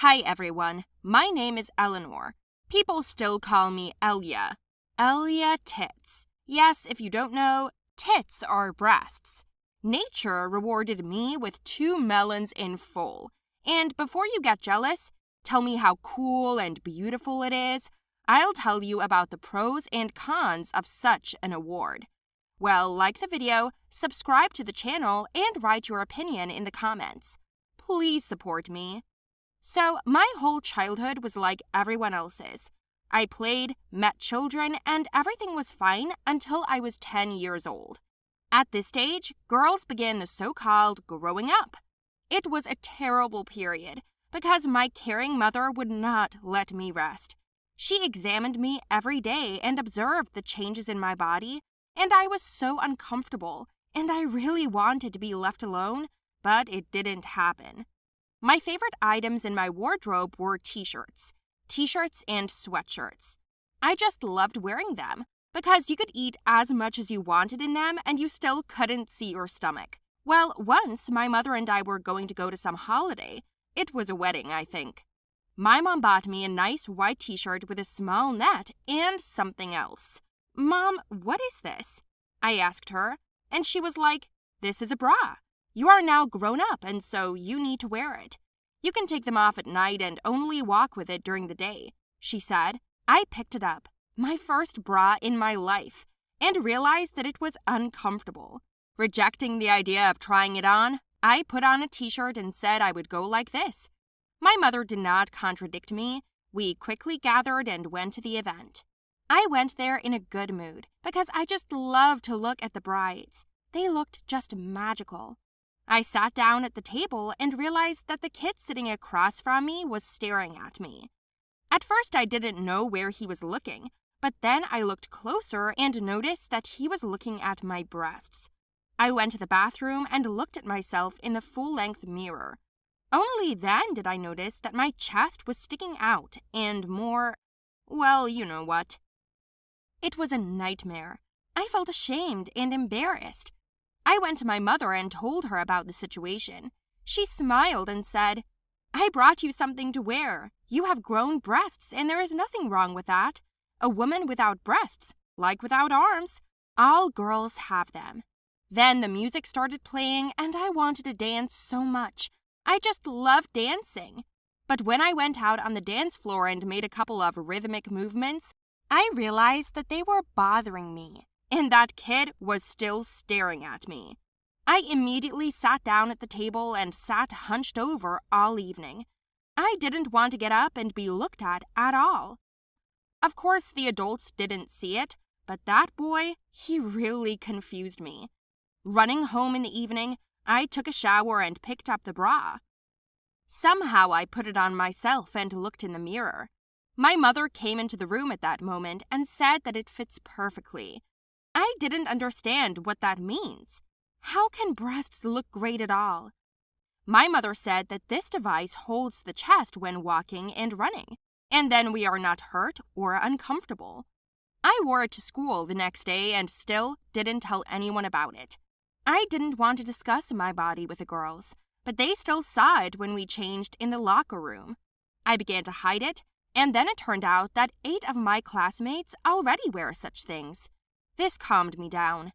Hi everyone, my name is Eleanor. People still call me Elia. Elia tits. Yes, if you don't know, tits are breasts. Nature rewarded me with 2 melons in full. And before you get jealous, tell me how cool and beautiful it is. I'll tell you about the pros and cons of such an award. Well, like the video, subscribe to the channel, and write your opinion in the comments. Please support me. So, my whole childhood was like everyone else's. I played, met children, and everything was fine until I was 10 years old. At this stage, girls began the so-called growing up. It was a terrible period because my caring mother would not let me rest. She examined me every day and observed the changes in my body, and I was so uncomfortable, and I really wanted to be left alone, but it didn't happen. My favorite items in my wardrobe were t-shirts and sweatshirts. I just loved wearing them because you could eat as much as you wanted in them and you still couldn't see your stomach. Well, once my mother and I were going to go to some holiday. It was a wedding, I think. My mom bought me a nice white t-shirt with a small net and something else. "Mom, what is this?" I asked her, and she was like, "This is a bra. You are now grown up, and so you need to wear it. You can take them off at night and only walk with it during the day," she said. I picked it up, my first bra in my life, and realized that it was uncomfortable. Rejecting the idea of trying it on, I put on a t-shirt and said I would go like this. My mother did not contradict me. We quickly gathered and went to the event. I went there in a good mood because I just loved to look at the brides. They looked just magical. I sat down at the table and realized that the kid sitting across from me was staring at me. At first, I didn't know where he was looking, but then I looked closer and noticed that he was looking at my breasts. I went to the bathroom and looked at myself in the full-length mirror. Only then did I notice that my chest was sticking out and more, well, you know what. It was a nightmare. I felt ashamed and embarrassed. I went to my mother and told her about the situation. She smiled and said, "I brought you something to wear. You have grown breasts, and there is nothing wrong with that. A woman without breasts, like without arms, all girls have them." Then the music started playing, and I wanted to dance so much. I just loved dancing. But when I went out on the dance floor and made a couple of rhythmic movements, I realized that they were bothering me. And that kid was still staring at me. I immediately sat down at the table and sat hunched over all evening. I didn't want to get up and be looked at all. Of course, the adults didn't see it, but that boy, he really confused me. Running home in the evening, I took a shower and picked up the bra. Somehow I put it on myself and looked in the mirror. My mother came into the room at that moment and said that it fits perfectly. I didn't understand what that means. How can breasts look great at all? My mother said that this device holds the chest when walking and running, and then we are not hurt or uncomfortable. I wore it to school the next day and still didn't tell anyone about it. I didn't want to discuss my body with the girls, but they still saw it when we changed in the locker room. I began to hide it, and then it turned out that 8 of my classmates already wear such things. This calmed me down.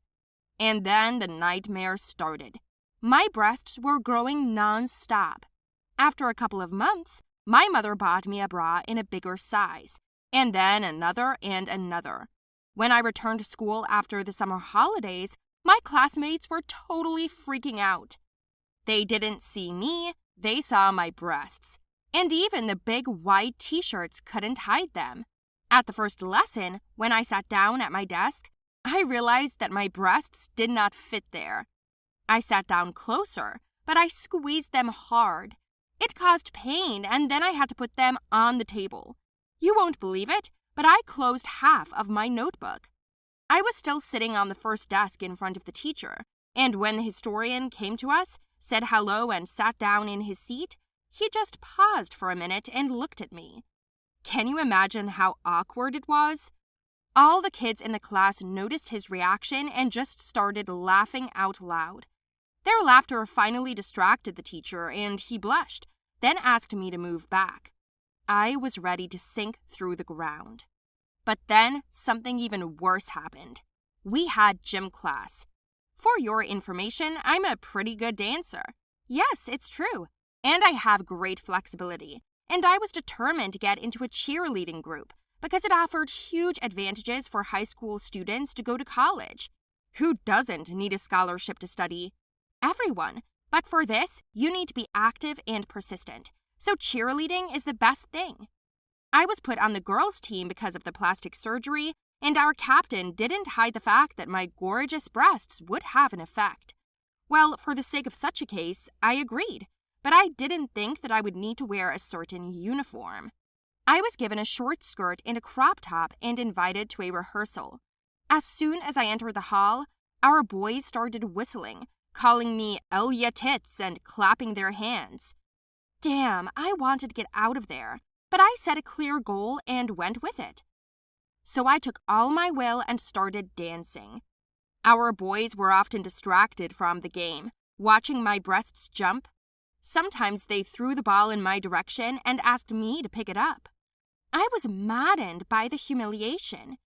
And then the nightmare started. My breasts were growing non-stop. After a couple of months, my mother bought me a bra in a bigger size, and then another and another. When I returned to school after the summer holidays, my classmates were totally freaking out. They didn't see me, they saw my breasts. And even the big white t-shirts couldn't hide them. At the first lesson, when I sat down at my desk, I realized that my breasts did not fit there. I sat down closer, but I squeezed them hard. It caused pain, and then I had to put them on the table. You won't believe it, but I closed half of my notebook. I was still sitting on the first desk in front of the teacher, and when the historian came to us, said hello, and sat down in his seat, he just paused for a minute and looked at me. Can you imagine how awkward it was? All the kids in the class noticed his reaction and just started laughing out loud. Their laughter finally distracted the teacher, and he blushed, then asked me to move back. I was ready to sink through the ground. But then something even worse happened. We had gym class. For your information, I'm a pretty good dancer. Yes, it's true. And I have great flexibility. And I was determined to get into a cheerleading group because it offered huge advantages for high school students to go to college. Who doesn't need a scholarship to study? Everyone. But for this, you need to be active and persistent. So cheerleading is the best thing. I was put on the girls' team because of the plastic surgery, and our captain didn't hide the fact that my gorgeous breasts would have an effect. Well, for the sake of such a case, I agreed, but I didn't think that I would need to wear a certain uniform. I was given a short skirt and a crop top and invited to a rehearsal. As soon as I entered the hall, our boys started whistling, calling me Elia Tits and clapping their hands. Damn, I wanted to get out of there, but I set a clear goal and went with it. So I took all my will and started dancing. Our boys were often distracted from the game, watching my breasts jump. Sometimes they threw the ball in my direction and asked me to pick it up. I was maddened by the humiliation.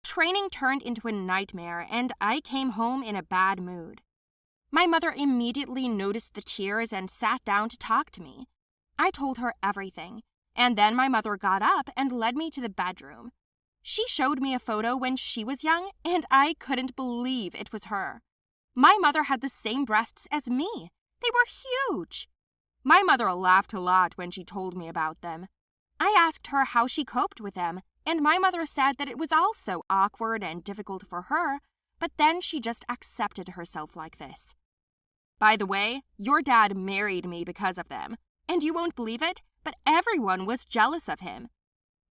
Training turned into a nightmare, and I came home in a bad mood. My mother immediately noticed the tears and sat down to talk to me. I told her everything, and then my mother got up and led me to the bedroom. She showed me a photo when she was young, and I couldn't believe it was her. My mother had the same breasts as me. They were huge. My mother laughed a lot when she told me about them. I asked her how she coped with them, and my mother said that it was also awkward and difficult for her, but then she just accepted herself like this. By the way, your dad married me because of them, and you won't believe it, but everyone was jealous of him.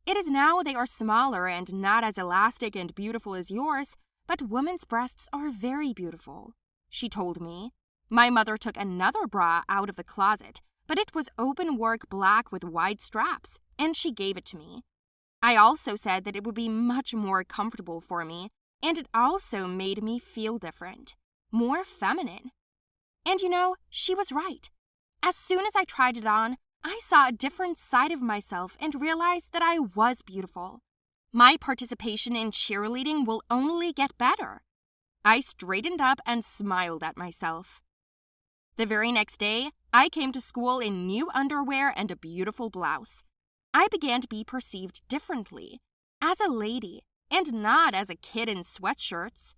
It is now they are smaller and not as elastic and beautiful as yours, but women's breasts are very beautiful, she told me. My mother took another bra out of the closet, but it was open work black with wide straps, and she gave it to me. I also said that it would be much more comfortable for me, and it also made me feel different, more feminine. And you know, she was right. As soon as I tried it on, I saw a different side of myself and realized that I was beautiful. My participation in cheerleading will only get better. I straightened up and smiled at myself. The very next day, I came to school in new underwear and a beautiful blouse. I began to be perceived differently, as a lady, and not as a kid in sweatshirts.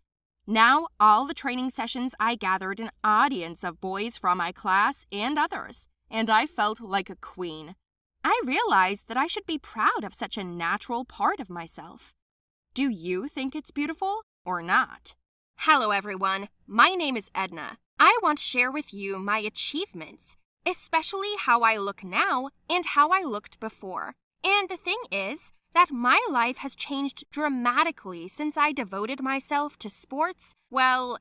Now, all the training sessions I gathered an audience of boys from my class and others, and I felt like a queen. I realized that I should be proud of such a natural part of myself. Do you think it's beautiful or not? Hello, everyone. My name is Edna. I want to share with you my achievements, especially how I look now and how I looked before. And the thing is that my life has changed dramatically since I devoted myself to sports,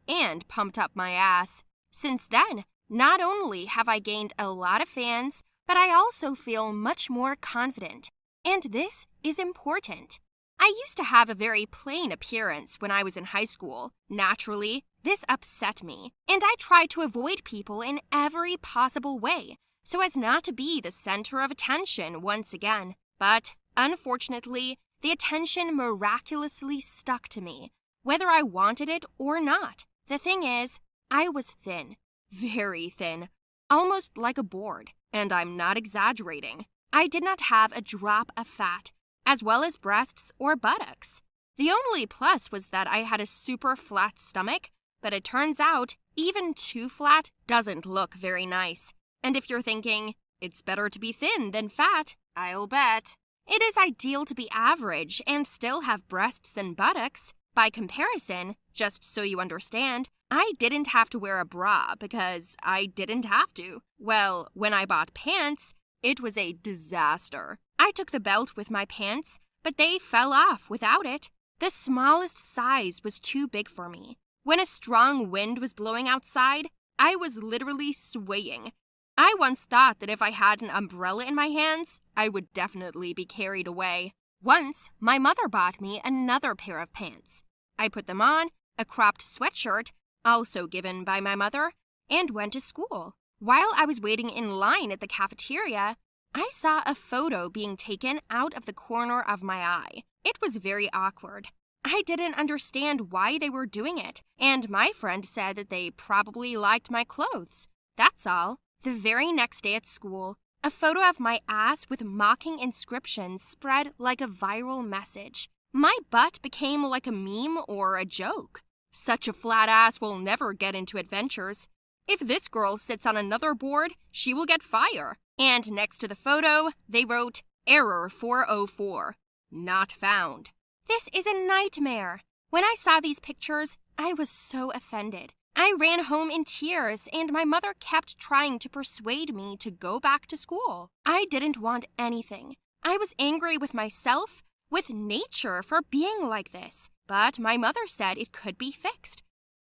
and pumped up my ass. Since then, not only have I gained a lot of fans, but I also feel much more confident. And this is important. I used to have a very plain appearance when I was in high school. Naturally, this upset me, and I tried to avoid people in every possible way, so as not to be the center of attention once again. But, unfortunately, the attention miraculously stuck to me, whether I wanted it or not. The thing is, I was thin, very thin, almost like a board, and I'm not exaggerating. I did not have a drop of fat, as well as breasts or buttocks. The only plus was that I had a super flat stomach, but it turns out even too flat doesn't look very nice. And if you're thinking, it's better to be thin than fat, I'll bet. It is ideal to be average and still have breasts and buttocks. By comparison, just so you understand, I didn't have to wear a bra because I didn't have to. Well, when I bought pants, it was a disaster. I took the belt with my pants, but they fell off without it. The smallest size was too big for me. When a strong wind was blowing outside, I was literally swaying. I once thought that if I had an umbrella in my hands, I would definitely be carried away. Once, my mother bought me another pair of pants. I put them on, a cropped sweatshirt, also given by my mother, and went to school. While I was waiting in line at the cafeteria, I saw a photo being taken out of the corner of my eye. It was very awkward. I didn't understand why they were doing it, and my friend said that they probably liked my clothes. That's all. The very next day at school, a photo of my ass with mocking inscriptions spread like a viral message. My butt became like a meme or a joke. Such a flat ass will never get into adventures. If this girl sits on another board, she will get fire. And next to the photo, they wrote, Error 404. Not found. This is a nightmare. When I saw these pictures, I was so offended. I ran home in tears, and my mother kept trying to persuade me to go back to school. I didn't want anything. I was angry with myself, with nature for being like this, but my mother said it could be fixed.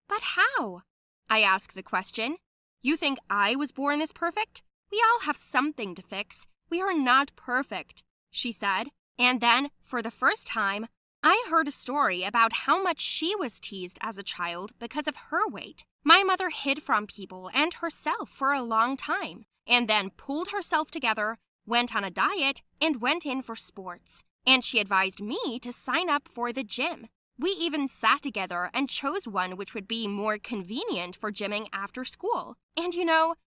But how? I asked the question. You think I was born this perfect? We all have something to fix. We are not perfect, she said. And then, for the first time, I heard a story about how much she was teased as a child because of her weight. My mother hid from people and herself for a long time, and then pulled herself together, went on a diet, and went in for sports. And she advised me to sign up for the gym. We even sat together and chose one which would be more convenient for gymming after school. And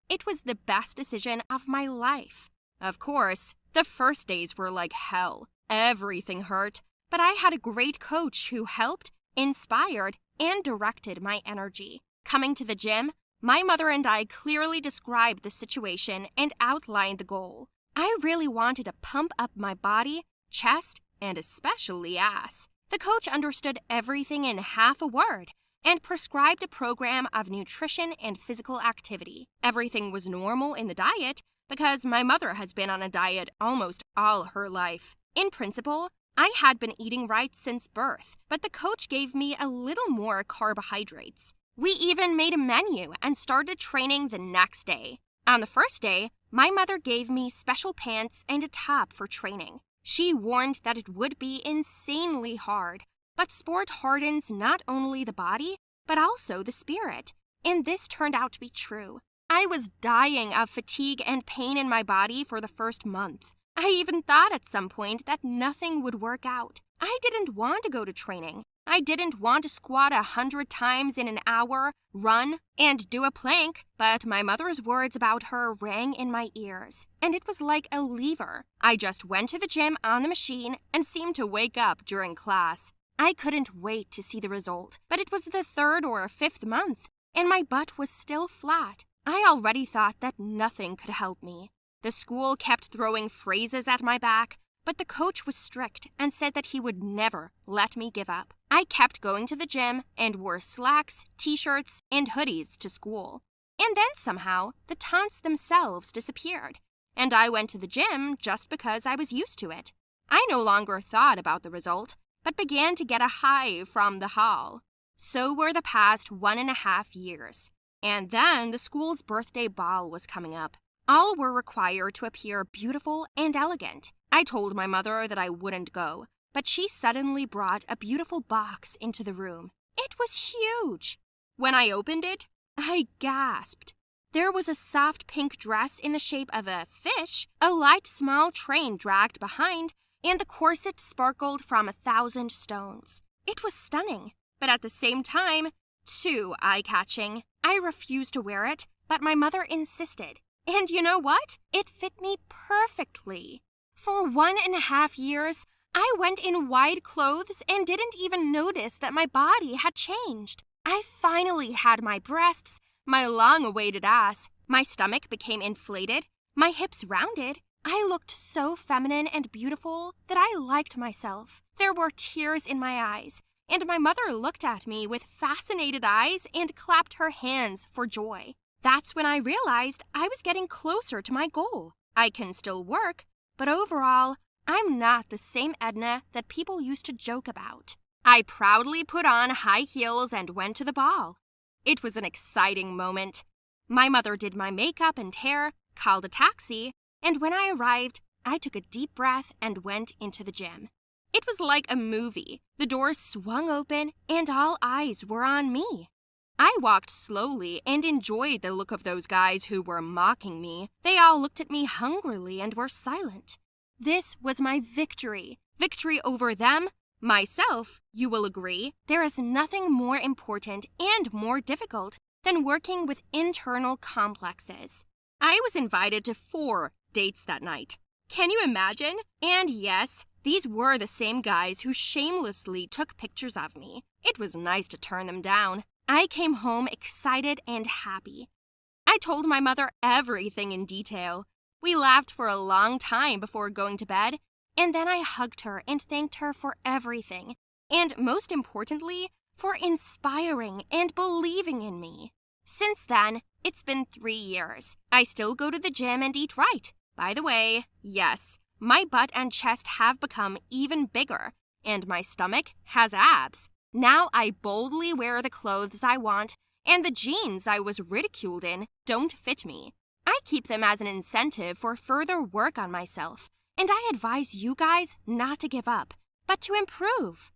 it was the best decision of my life. Of course, the first days were like hell. Everything hurt. But I had a great coach who helped, inspired, and directed my energy. Coming to the gym, my mother and I clearly described the situation and outlined the goal. I really wanted to pump up my body, chest, and especially ass. The coach understood everything in half a word and prescribed a program of nutrition and physical activity. Everything was normal in the diet because my mother has been on a diet almost all her life. In principle, I had been eating right since birth, but the coach gave me a little more carbohydrates. We even made a menu and started training the next day. On the first day, my mother gave me special pants and a top for training. She warned that it would be insanely hard, but sport hardens not only the body, but also the spirit. And this turned out to be true. I was dying of fatigue and pain in my body for the first month. I even thought at some point that nothing would work out. I didn't want to go to training. I didn't want to squat 100 times in an hour, run, and do a plank, but my mother's words about her rang in my ears, and it was like a lever. I just went to the gym on the machine and seemed to wake up during class. I couldn't wait to see the result, but it was the 3rd or 5th month, and my butt was still flat. I already thought that nothing could help me. The school kept throwing phrases at my back, but the coach was strict and said that he would never let me give up. I kept going to the gym and wore slacks, t-shirts, and hoodies to school. And then somehow, the taunts themselves disappeared, and I went to the gym just because I was used to it. I no longer thought about the result, but began to get a high from the hall. So were the past 1.5 years. And then the school's birthday ball was coming up. All were required to appear beautiful and elegant. I told my mother that I wouldn't go, but she suddenly brought a beautiful box into the room. It was huge. When I opened it, I gasped. There was a soft pink dress in the shape of a fish, a light small train dragged behind, and the corset sparkled from 1,000 stones. It was stunning, but at the same time, too eye-catching. I refused to wear it, but my mother insisted. And you know what? It fit me perfectly. For 1.5 years, I went in wide clothes and didn't even notice that my body had changed. I finally had my breasts, my long-awaited ass. My stomach became inflated, my hips rounded. I looked so feminine and beautiful that I liked myself. There were tears in my eyes, and my mother looked at me with fascinated eyes and clapped her hands for joy. That's when I realized I was getting closer to my goal. I can still work, but overall, I'm not the same Edna that people used to joke about. I proudly put on high heels and went to the ball. It was an exciting moment. My mother did my makeup and hair, called a taxi, and when I arrived, I took a deep breath and went into the gym. It was like a movie. The doors swung open and all eyes were on me. I walked slowly and enjoyed the look of those guys who were mocking me. They all looked at me hungrily and were silent. This was my victory. Victory over them. Myself, you will agree, there is nothing more important and more difficult than working with internal complexes. I was invited to 4 dates that night. Can you imagine? And yes, these were the same guys who shamelessly took pictures of me. It was nice to turn them down. I came home excited and happy. I told my mother everything in detail. We laughed for a long time before going to bed, and then I hugged her and thanked her for everything, and most importantly, for inspiring and believing in me. Since then, it's been 3 years. I still go to the gym and eat right. By the way, yes, my butt and chest have become even bigger, and my stomach has abs. Now I boldly wear the clothes I want, and the jeans I was ridiculed in don't fit me. I keep them as an incentive for further work on myself, and I advise you guys not to give up, but to improve.